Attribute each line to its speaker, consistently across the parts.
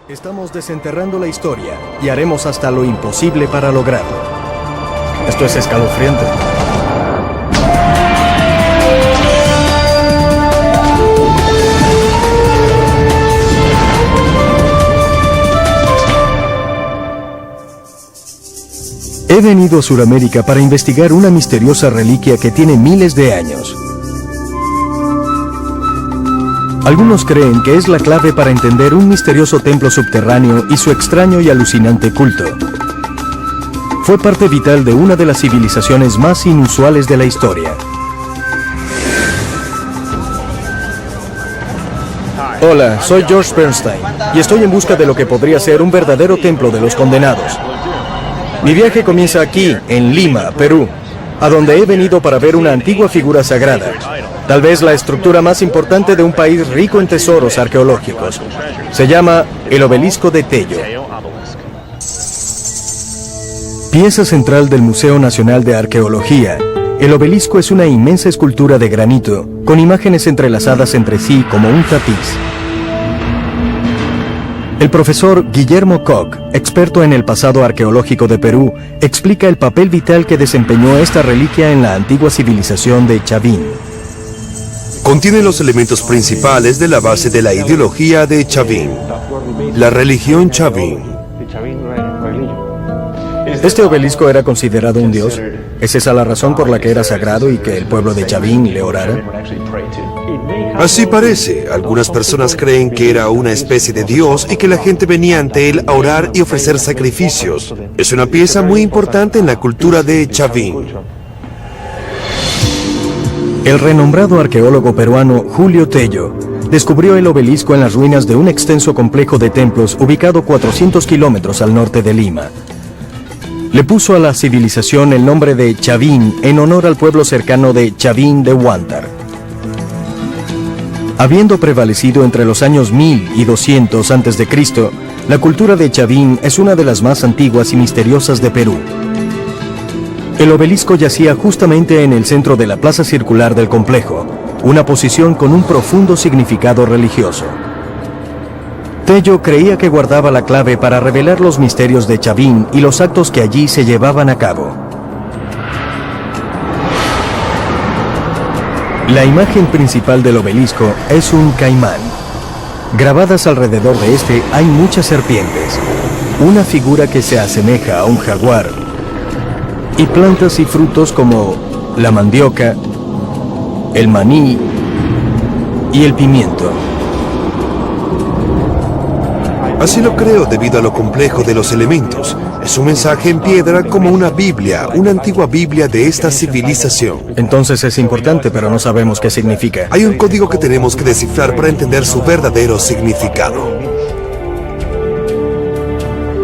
Speaker 1: Estamos desenterrando la historia y haremos hasta lo imposible para lograrlo. Esto es escalofriante. He venido a Sudamérica para investigar una misteriosa reliquia que tiene miles de años. Algunos creen que es la clave para entender un misterioso templo subterráneo y su extraño y alucinante culto. Fue parte vital de una de las civilizaciones más inusuales de la historia. Hola, soy George Bernstein y estoy en busca de lo que podría ser un verdadero templo de los condenados. Mi viaje comienza aquí, en Lima, Perú, a donde he venido para ver una antigua figura sagrada, tal vez la estructura más importante de un país rico en tesoros arqueológicos. Se llama el Obelisco de Tello. Pieza central del Museo Nacional de Arqueología, el obelisco es una inmensa escultura de granito, con imágenes entrelazadas entre sí como un tapiz. El profesor Guillermo Koch, experto en el pasado arqueológico de Perú, explica el papel vital que desempeñó esta reliquia en la antigua civilización de Chavín.
Speaker 2: Contiene los elementos principales de la base de la ideología de Chavín, la religión Chavín.
Speaker 1: ¿Este obelisco era considerado un dios? ¿Es esa la razón por la que era sagrado y que el pueblo de Chavín le orara?
Speaker 2: Así parece. Algunas personas creen que era una especie de dios y que la gente venía ante él a orar y ofrecer sacrificios. Es una pieza muy importante en la cultura de Chavín.
Speaker 1: El renombrado arqueólogo peruano Julio Tello descubrió el obelisco en las ruinas de un extenso complejo de templos ubicado 400 kilómetros al norte de Lima. Le puso a la civilización el nombre de Chavín en honor al pueblo cercano de Chavín de Huántar. Habiendo prevalecido entre los años 1000 y 200 a.C., la cultura de Chavín es una de las más antiguas y misteriosas de Perú. El obelisco yacía justamente en el centro de la plaza circular del complejo, una posición con un profundo significado religioso. Tello creía que guardaba la clave para revelar los misterios de Chavín y los actos que allí se llevaban a cabo. La imagen principal del obelisco es un caimán. Grabadas alrededor de este hay muchas serpientes, una figura que se asemeja a un jaguar, y plantas y frutos como la mandioca, el maní y el pimiento.
Speaker 2: Así lo creo debido a lo complejo de los elementos. Es un mensaje en piedra como una Biblia, una antigua Biblia de esta civilización.
Speaker 1: Entonces es importante, pero no sabemos qué significa.
Speaker 2: Hay un código que tenemos que descifrar para entender su verdadero significado.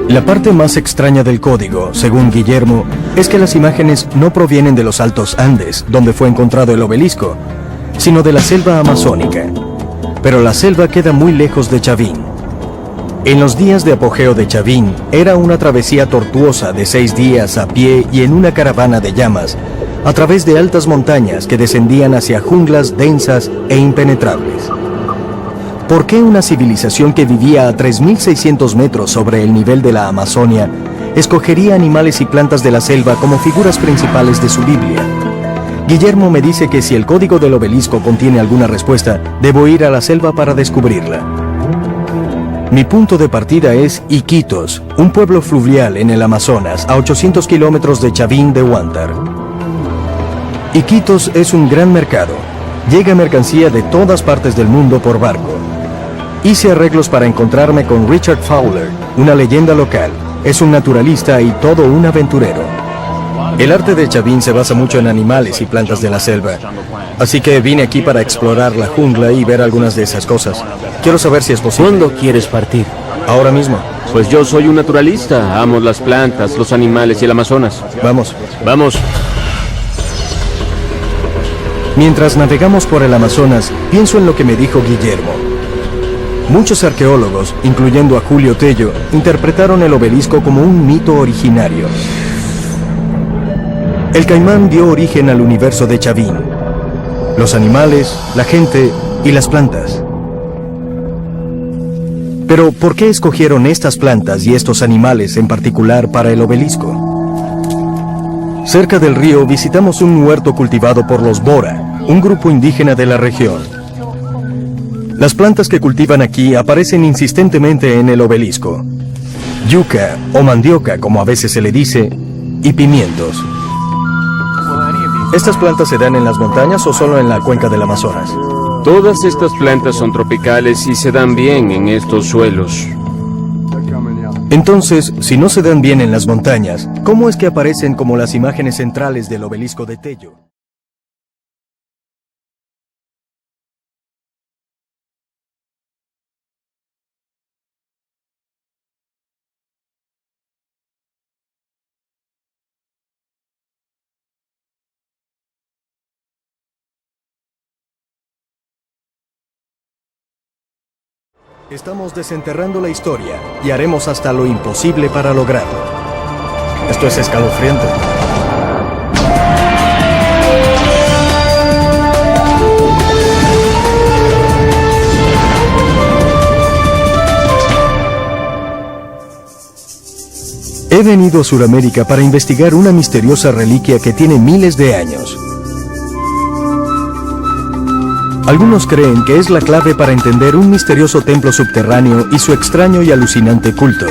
Speaker 1: La parte más extraña del código, según Guillermo, es que las imágenes no provienen de los Altos Andes, donde fue encontrado el obelisco, sino de la selva amazónica. Pero la selva queda muy lejos de Chavín. En los días de apogeo de Chavín, era una travesía tortuosa de 6 días a pie y en una caravana de llamas, a través de altas montañas que descendían hacia junglas densas e impenetrables. ¿Por qué una civilización que vivía a 3.600 metros sobre el nivel de la Amazonia escogería animales y plantas de la selva como figuras principales de su Biblia? Guillermo me dice que si el código del obelisco contiene alguna respuesta, debo ir a la selva para descubrirla. Mi punto de partida es Iquitos, un pueblo fluvial en el Amazonas, a 800 kilómetros de Chavín de Huántar. Iquitos es un gran mercado. Llega mercancía de todas partes del mundo por barco. Hice arreglos para encontrarme con Richard Fowler, una leyenda local. Es un naturalista y todo un aventurero. El arte de Chavín se basa mucho en animales y plantas de la selva. Así que vine aquí para explorar la jungla y ver algunas de esas cosas. Quiero saber si es posible.
Speaker 3: ¿Cuándo quieres partir?
Speaker 1: Ahora mismo.
Speaker 3: Pues yo soy un naturalista. Amo las plantas, los animales y el Amazonas.
Speaker 1: Vamos.
Speaker 3: Vamos.
Speaker 1: Mientras navegamos por el Amazonas, pienso en lo que me dijo Guillermo. Muchos arqueólogos, incluyendo a Julio Tello, interpretaron el obelisco como un mito originario. El caimán dio origen al universo de Chavín. Los animales, la gente y las plantas. Pero, ¿por qué escogieron estas plantas y estos animales en particular para el obelisco? Cerca del río visitamos un huerto cultivado por los Bora, un grupo indígena de la región. Las plantas que cultivan aquí aparecen insistentemente en el obelisco. Yuca, o mandioca como a veces se le dice, y pimientos. ¿Estas plantas se dan en las montañas o solo en la cuenca del Amazonas?
Speaker 3: Todas estas plantas son tropicales y se dan bien en estos suelos.
Speaker 1: Entonces, si no se dan bien en las montañas, ¿cómo es que aparecen como las imágenes centrales del obelisco de Tello? Estamos desenterrando la historia y haremos hasta lo imposible para lograrlo. Esto es escalofriante. He venido a Sudamérica para investigar una misteriosa reliquia que tiene miles de años. Algunos creen que es la clave para entender un misterioso templo subterráneo y su extraño y alucinante culto.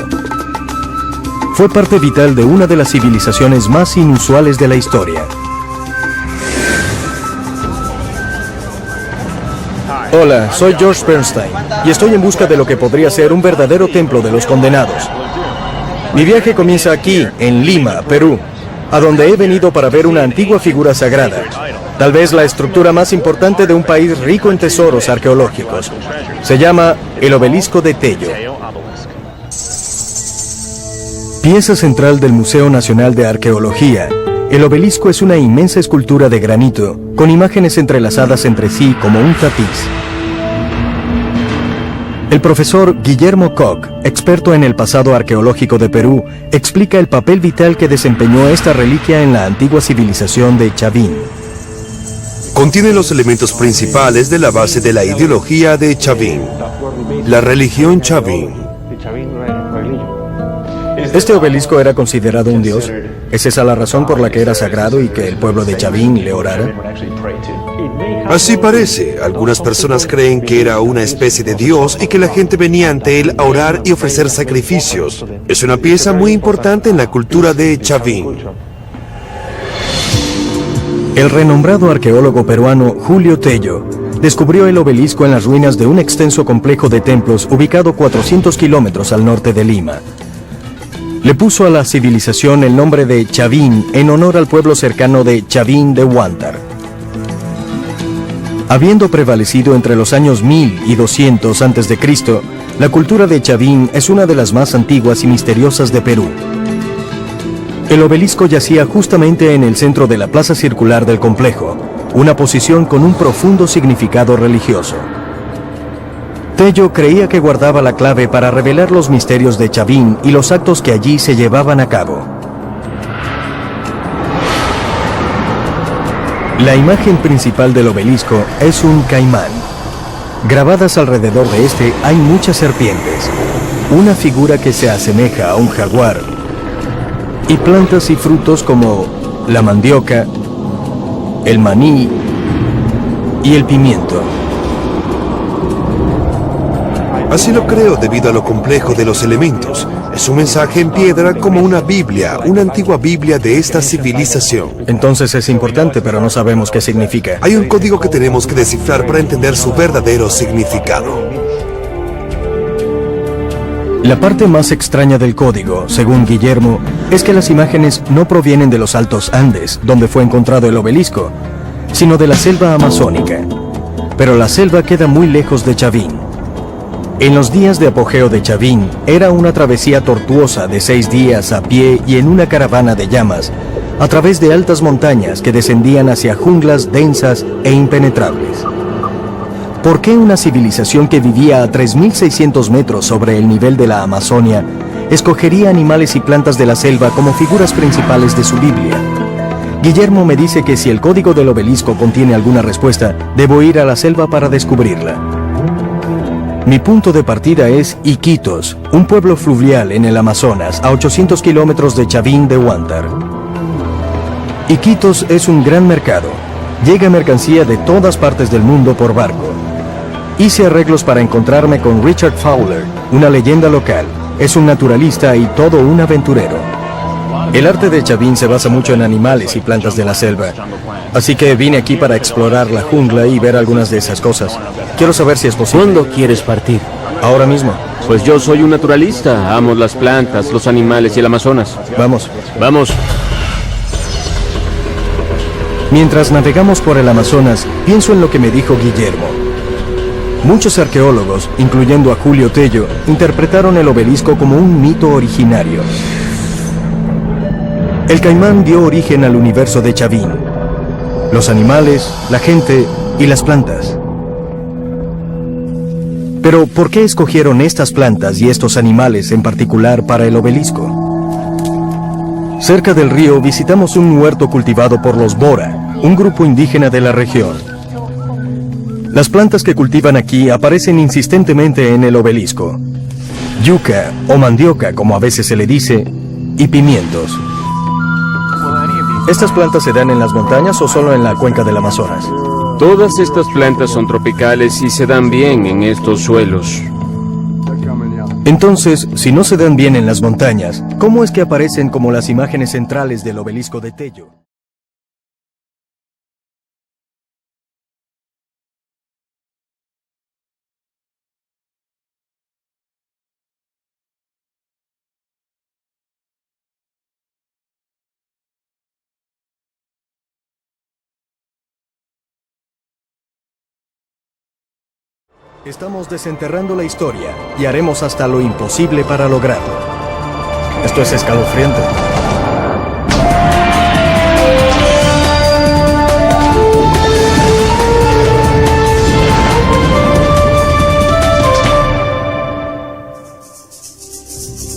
Speaker 1: Fue parte vital de una de las civilizaciones más inusuales de la historia. Hola, soy George Bernstein y estoy en busca de lo que podría ser un verdadero templo de los condenados. Mi viaje comienza aquí, en Lima, Perú, a donde he venido para ver una antigua figura sagrada. Tal vez la estructura más importante de un país rico en tesoros arqueológicos. Se llama el Obelisco de Tello. Pieza central del Museo Nacional de Arqueología, el obelisco es una inmensa escultura de granito, con imágenes entrelazadas entre sí como un tapiz. El profesor Guillermo Koch, experto en el pasado arqueológico de Perú, explica el papel vital que desempeñó esta reliquia en la antigua civilización de Chavín.
Speaker 2: Contiene los elementos principales de la base de la ideología de Chavín, la religión Chavín.
Speaker 1: ¿Este obelisco era considerado un dios? ¿Es esa la razón por la que era sagrado y que el pueblo de Chavín le orara?
Speaker 2: Así parece. Algunas personas creen que era una especie de dios y que la gente venía ante él a orar y ofrecer sacrificios. Es una pieza muy importante en la cultura de Chavín.
Speaker 1: El renombrado arqueólogo peruano Julio Tello descubrió el obelisco en las ruinas de un extenso complejo de templos ubicado 400 kilómetros al norte de Lima. Le puso a la civilización el nombre de Chavín en honor al pueblo cercano de Chavín de Huántar. Habiendo prevalecido entre los años 1000 y 200 a.C., la cultura de Chavín es una de las más antiguas y misteriosas de Perú. El obelisco yacía justamente en el centro de la plaza circular del complejo, una posición con un profundo significado religioso. Tello creía que guardaba la clave para revelar los misterios de Chavín y los actos que allí se llevaban a cabo. La imagen principal del obelisco es un caimán. Grabadas alrededor de este hay muchas serpientes, una figura que se asemeja a un jaguar, y plantas y frutos como la mandioca, el maní y el pimiento.
Speaker 2: Así lo creo debido a lo complejo de los elementos. Es un mensaje en piedra como una Biblia, una antigua Biblia de esta civilización.
Speaker 1: Entonces es importante, pero no sabemos qué significa.
Speaker 2: Hay un código que tenemos que descifrar para entender su verdadero significado.
Speaker 1: La parte más extraña del código, según Guillermo, es que las imágenes no provienen de los Altos Andes, donde fue encontrado el obelisco, sino de la selva amazónica. Pero la selva queda muy lejos de Chavín. En los días de apogeo de Chavín, era una travesía tortuosa de 6 días a pie y en una caravana de llamas, a través de altas montañas que descendían hacia junglas densas e impenetrables. ¿Por qué una civilización que vivía a 3.600 metros sobre el nivel de la Amazonia escogería animales y plantas de la selva como figuras principales de su Biblia? Guillermo me dice que si el código del obelisco contiene alguna respuesta, debo ir a la selva para descubrirla. Mi punto de partida es Iquitos, un pueblo fluvial en el Amazonas, a 800 kilómetros de Chavín de Huántar. Iquitos es un gran mercado. Llega mercancía de todas partes del mundo por barco. Hice arreglos para encontrarme con Richard Fowler, una leyenda local. Es un naturalista y todo un aventurero. El arte de Chavín se basa mucho en animales y plantas de la selva. Así que vine aquí para explorar la jungla y ver algunas de esas cosas. Quiero saber si es posible.
Speaker 3: ¿Cuándo quieres partir?
Speaker 1: Ahora mismo.
Speaker 3: Pues yo soy un naturalista. Amo las plantas, los animales y el Amazonas.
Speaker 1: Vamos.
Speaker 3: Vamos.
Speaker 1: Mientras navegamos por el Amazonas, pienso en lo que me dijo Guillermo. Muchos arqueólogos, incluyendo a Julio Tello, interpretaron el obelisco como un mito originario. El caimán dio origen al universo de Chavín. Los animales, la gente y las plantas. Pero, ¿por qué escogieron estas plantas y estos animales en particular para el obelisco? Cerca del río visitamos un huerto cultivado por los Bora, un grupo indígena de la región. Las plantas que cultivan aquí aparecen insistentemente en el obelisco. Yuca, o mandioca como a veces se le dice, y pimientos. ¿Estas plantas se dan en las montañas o solo en la cuenca del Amazonas?
Speaker 3: Todas estas plantas son tropicales y se dan bien en estos suelos.
Speaker 1: Entonces, si no se dan bien en las montañas, ¿cómo es que aparecen como las imágenes centrales del obelisco de Tello? Estamos desenterrando la historia y haremos hasta lo imposible para lograrlo. Esto es escalofriante.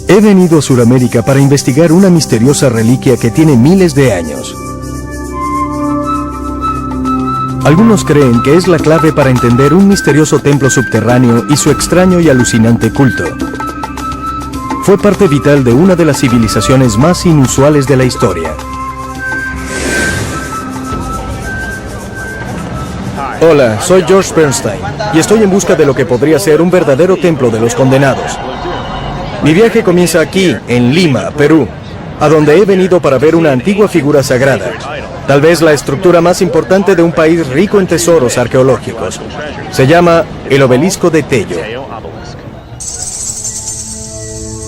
Speaker 1: He venido a Sudamérica para investigar una misteriosa reliquia que tiene miles de años. Algunos creen que es la clave para entender un misterioso templo subterráneo y su extraño y alucinante culto. Fue parte vital de una de las civilizaciones más inusuales de la historia. Hola, soy George Bernstein y estoy en busca de lo que podría ser un verdadero templo de los condenados. Mi viaje comienza aquí, en Lima, Perú, a donde he venido para ver una antigua figura sagrada. Tal vez la estructura más importante de un país rico en tesoros arqueológicos. Se llama el Obelisco de Tello.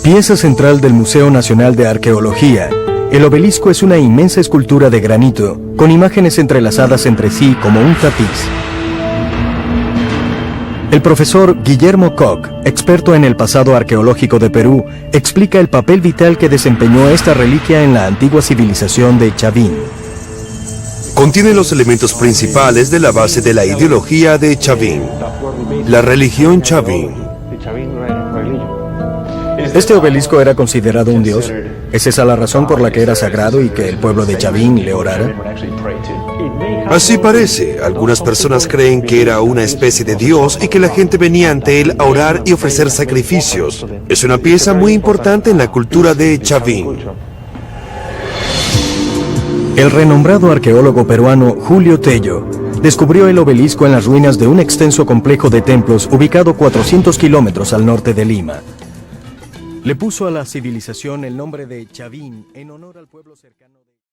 Speaker 1: Pieza central del Museo Nacional de Arqueología, el obelisco es una inmensa escultura de granito, con imágenes entrelazadas entre sí como un tapiz. El profesor Guillermo Koch, experto en el pasado arqueológico de Perú, explica el papel vital que desempeñó esta reliquia en la antigua civilización de Chavín.
Speaker 2: Contiene los elementos principales de la base de la ideología de Chavín, la religión Chavín.
Speaker 1: ¿Este obelisco era considerado un dios? ¿Es esa la razón por la que era sagrado y que el pueblo de Chavín le orara?
Speaker 2: Así parece. Algunas personas creen que era una especie de dios y que la gente venía ante él a orar y ofrecer sacrificios. Es una pieza muy importante en la cultura de Chavín.
Speaker 1: El renombrado arqueólogo peruano Julio Tello descubrió el obelisco en las ruinas de un extenso complejo de templos ubicado 400 kilómetros al norte de Lima. Le puso a la civilización el nombre de Chavín en honor al pueblo cercano de...